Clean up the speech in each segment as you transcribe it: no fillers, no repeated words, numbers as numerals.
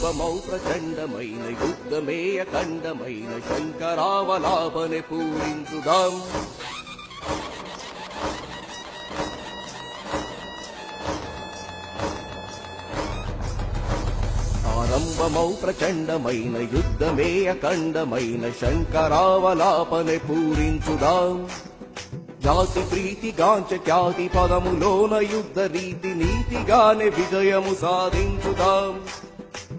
ఆరంభమౌ ప్రచండమైన యుద్ధమే అఖండమైన శంకరావలాపనే పూరించుదాం. ఆరంభమౌ ప్రచండమైన యుద్ధమే అఖండమైన శంకరావలాపనే పూరించుదాం. జాతి ప్రీతి గాంచ ఖ్యాతి పదములోన యుద్ధ రీతి నీతిగానే విజయము సాధించుదాం.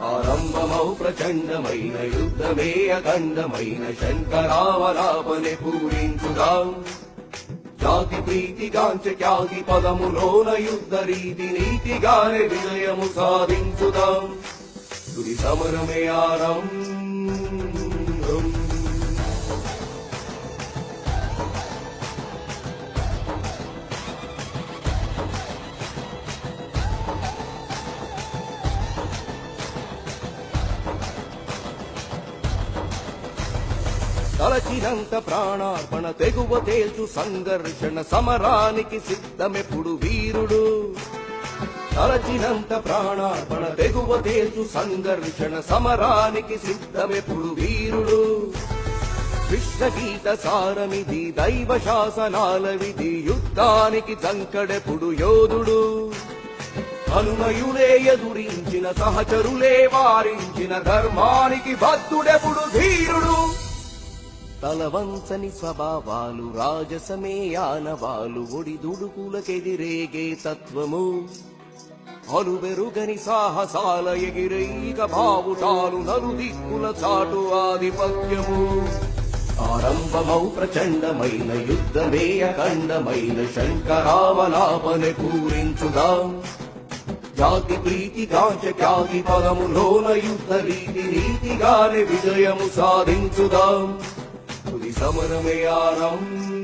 ఆరంభమౌ ప్రచండమైన యుద్ధమే అఖండమైన శంకరావలాపనే పూరించుదాం. జాతి ప్రీతి గాంచ ఖ్యాతి పదములోన యుద్ధ రీతి నీతిగానే విజయము సాధించుదాం. తుది సమరమే ఆరంభం. తలచినంత ప్రాణార్పణ తెగువ తేల్చు సంఘర్షణ సమరానికి సిద్ధమెప్పుడు వీరుడు. తలచినంత ప్రాణార్పణ తెగువ తేల్చు సంఘర్షణ సమరానికి సిద్ధమెప్పుడు వీరుడు. విశ్వగీత సారమిది దైవ శాసనాల విధి యుద్ధానికి చంకడెప్పుడు యోధుడు. అనునయులే ఎదురించిన సహచరులే వారించిన ధర్మానికి బద్ధుడెప్పుడు ధీరుడు. తలవంచని స్వభావాలు రాజసమే ఆనవాలు ఒడిదుడుకులకెదిరేగే తత్వము. అలువెరుగని సాహసాల ఎగిరైక బావుటాలు నలుదిక్కుల చాటు ఆధిపత్యము. ఆరంభమౌ ప్రచండమైన యుద్ధమే అఖండమైన శంకరావలాపనే పూరించుదాం. జాతి ప్రీతి కాంచ ఖ్యాతి పదములోన యుద్ధ రీతి నీతిగానే విజయము సాధించుదాం. తుది సమరమే ఆరంభం.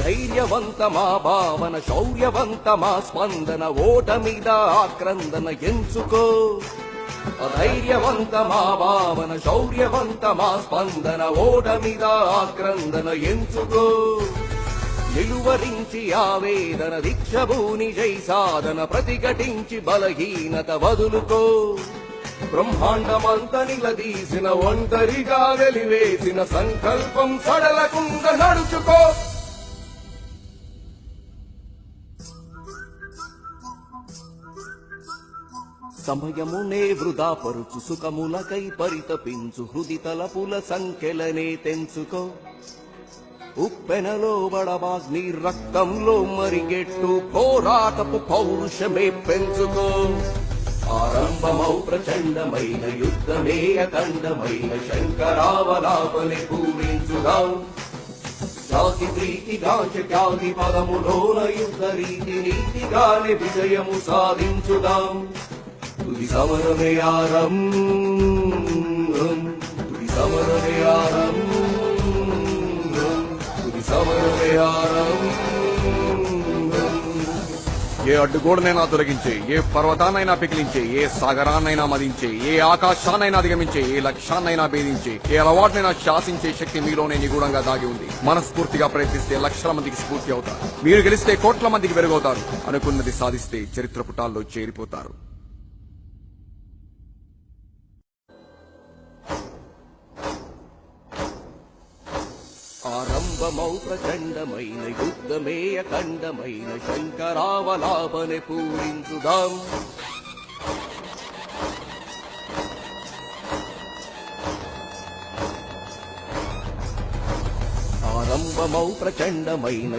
ధైర్యవంతమా భావన శౌర్యవంతమా స్పందన ఓటమిద ఆక్రందన ఎంచుకో. అధైర్యవంతమా భావన శౌర్యవంతమా స్పందన ఓటమిద ఆక్రందన ఎంచుకో. నిలువరించి ఆవేదన దీక్షభూని జై సాధన ప్రతిఘటించి బలహీనత వదులుకో. బ్రహ్మాండమంత నిలదీసిన ఒంటరిగా వెలివేసిన సంకల్పం సడలకుండ నడుచుకో. సమయమునే వృధా పరుచు సుఖములకై పరితపించు హృది తలపుల సంఖ్యలనే తెంచుకో. ఉప్పెనలో బడబాగ్ని రక్తంలో మరిగెట్టు పోరాటపు పౌరుషమే పెంచుకో. ఆరంభమౌ ప్రచండమైన యుద్ధమే అఖండమైన శంకరావలాపనే పూరించుదాం. జాతి ప్రీతి గాంచ ఖ్యాతి పదములోన యుద్ధ రీతి నీతిగానే విజయము సాధించుదాం. తుది సమరమే ఆరంభం. తుది సమరమే ఆరంభం. తుది సమరమే ఆరంభం. ఏ అడ్డుగోడనైనా తొలగించే, ఏ పర్వతాన్నైనా పికిలించే, ఏ సాగరాన్నైనా మదించే, ఏ ఆకాశాన్నైనా అధిగమించే, ఏ లక్ష్యాన్నైనా భేదించే, ఏ అలవాటునైనా శాసించే శక్తి మీలోనే నిగూఢంగా దాగి ఉంది. మనస్ఫూర్తిగా ప్రయత్నిస్తే లక్షల మందికి స్ఫూర్తి అవుతారు. మీరు గెలిస్తే కోట్ల మందికి వెలుగవుతారు. అనుకున్నది సాధిస్తే చరిత్ర పుటాల్లో చేరిపోతారు. ఆరంభమౌ ప్రచండమైన యుద్ధమే అఖండమైన శంకరావలాపనే పూరించుదాం. ఆరంభమౌ ప్రచండమైన